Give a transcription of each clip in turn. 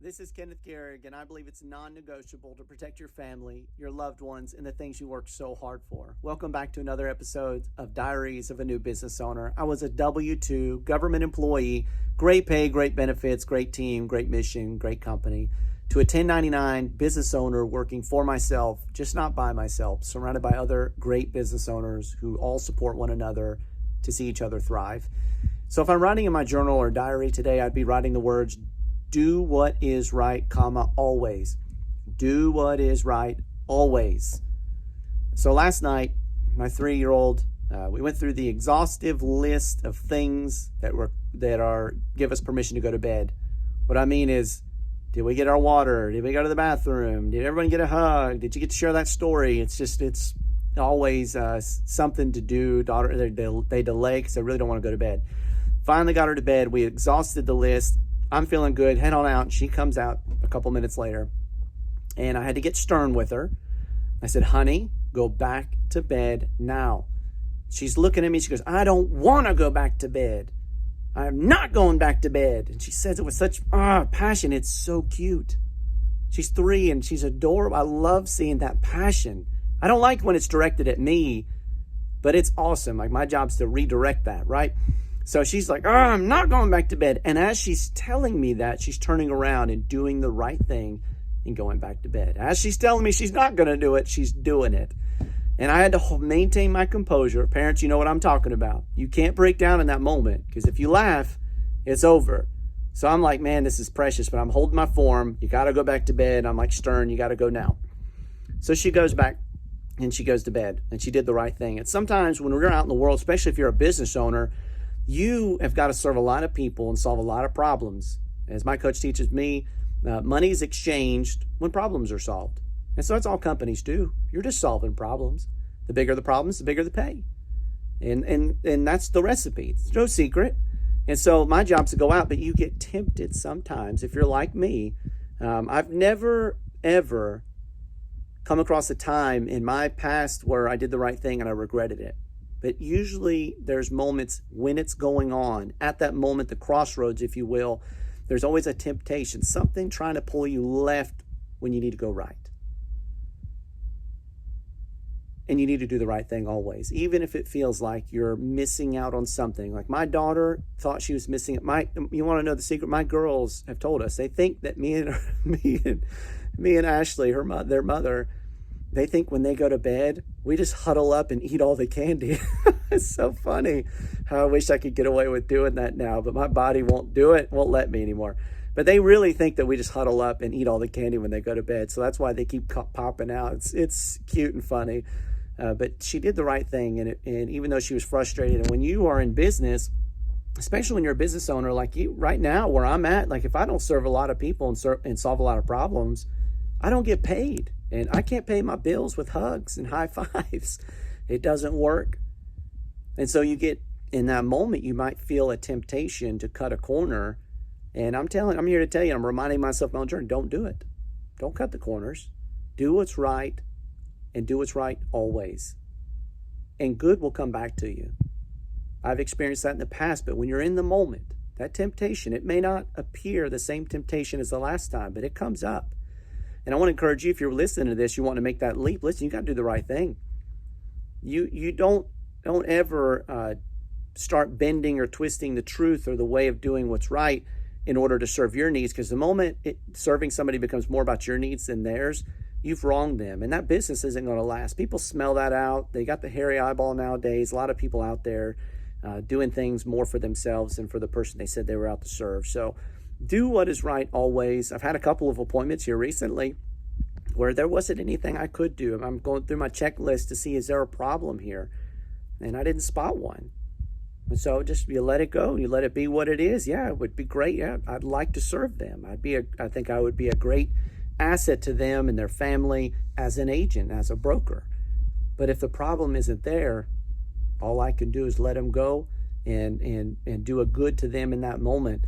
This is Kenneth Gehrig, and I believe it's non-negotiable to protect your family, your loved ones, and the things you work so hard for. Welcome back to another episode of Diaries of a New Business Owner. I was a W-2 government employee, great pay, great benefits, great team, great mission, great company, to a 1099 business owner working for myself, just not by myself, surrounded by other great business owners who all support one another to see each other thrive. So if I'm writing in my journal or diary today, I'd be writing the words, do what is right, comma, always. Do what is right, always. So last night, my 3-year-old, we went through the exhaustive list of things that give us permission to go to bed. What I mean is, did we get our water? Did we go to the bathroom? Did everyone get a hug? Did you get to share that story? It's always something to do. Daughter, they delay because they really don't want to go to bed. Finally got her to bed. We exhausted the list. I'm feeling good, head on out. She comes out a couple minutes later, and I had to get stern with her. I said, honey, go back to bed now. She's looking at me. She goes, I don't want to go back to bed. I'm not going back to bed. And she says it with such passion. It's so cute. She's 3 and she's adorable. I love seeing that passion. I don't like when it's directed at me, but it's awesome. Like, my job's to redirect that, right? So she's like, I'm not going back to bed. And as she's telling me that, she's turning around and doing the right thing and going back to bed. As she's telling me she's not going to do it, she's doing it. And I had to maintain my composure. Parents, you know what I'm talking about. You can't break down in that moment, because if you laugh, it's over. So I'm like, man, this is precious, but I'm holding my form. You got to go back to bed. I'm like, stern, you got to go now. So she goes back and she goes to bed, and she did the right thing. And sometimes when we're out in the world, especially if you're a business owner, you have got to serve a lot of people and solve a lot of problems. As my coach teaches me, money is exchanged when problems are solved. And so that's all companies do. You're just solving problems. The bigger the problems, the bigger the pay. And that's the recipe. It's no secret. And so my job's to go out, but you get tempted sometimes. If you're like me, I've never, ever come across a time in my past where I did the right thing and I regretted it. But usually there's moments when it's going on. At that moment, the crossroads, if you will, there's always a temptation, something trying to pull you left when you need to go right. And you need to do the right thing always, even if it feels like you're missing out on something. Like, my daughter thought she was missing it. You want to know the secret? My girls have told us, they think that me and Ashley, their mother, they think when they go to bed, we just huddle up and eat all the candy. It's so funny how I wish I could get away with doing that now, but my body won't do it, won't let me anymore. But they really think that we just huddle up and eat all the candy when they go to bed. So that's why they keep popping out. It's cute and funny. But she did the right thing. And even though she was frustrated, and when you are in business, especially when you're a business owner, like you right now where I'm at, like, if I don't serve a lot of people and solve a lot of problems, I don't get paid. And I can't pay my bills with hugs and high fives. It doesn't work. And so you get, in that moment, you might feel a temptation to cut a corner. And I'm here to tell you, I'm reminding myself, my own journey, don't do it. Don't cut the corners. Do what's right, and do what's right always. And good will come back to you. I've experienced that in the past, but when you're in the moment, that temptation, it may not appear the same temptation as the last time, but it comes up. And I want to encourage you, if you're listening to this, you want to make that leap, listen, you got to do the right thing. You don't ever start bending or twisting the truth or the way of doing what's right in order to serve your needs, because the moment serving somebody becomes more about your needs than theirs, you've wronged them, and that business isn't going to last. People smell that out. They got the hairy eyeball nowadays. A lot of people out there doing things more for themselves than for the person they said they were out to serve. So do what is right always. I've had a couple of appointments here recently where there wasn't anything I could do. I'm going through my checklist to see, is there a problem here? And I didn't spot one. And so just, you let it go. You let it be what it is. Yeah, it would be great. Yeah, I'd like to serve them. I think I would be a great asset to them and their family as an agent, as a broker. But if the problem isn't there, all I can do is let them go and do a good to them in that moment.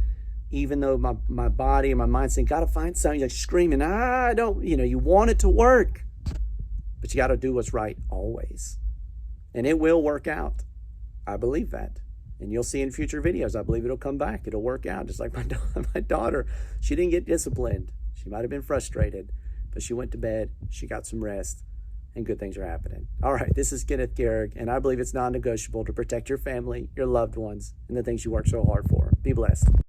Even though my body and my mind saying, gotta find something, you're screaming, I don't, you want it to work, but you got to do what's right always. And it will work out. I believe that. And you'll see in future videos, I believe it'll come back. It'll work out. Just like my daughter, she didn't get disciplined. She might have been frustrated, but she went to bed, she got some rest, and good things are happening. All right, this is Kenneth Gehrig, and I believe it's non-negotiable to protect your family, your loved ones, and the things you work so hard for. Be blessed.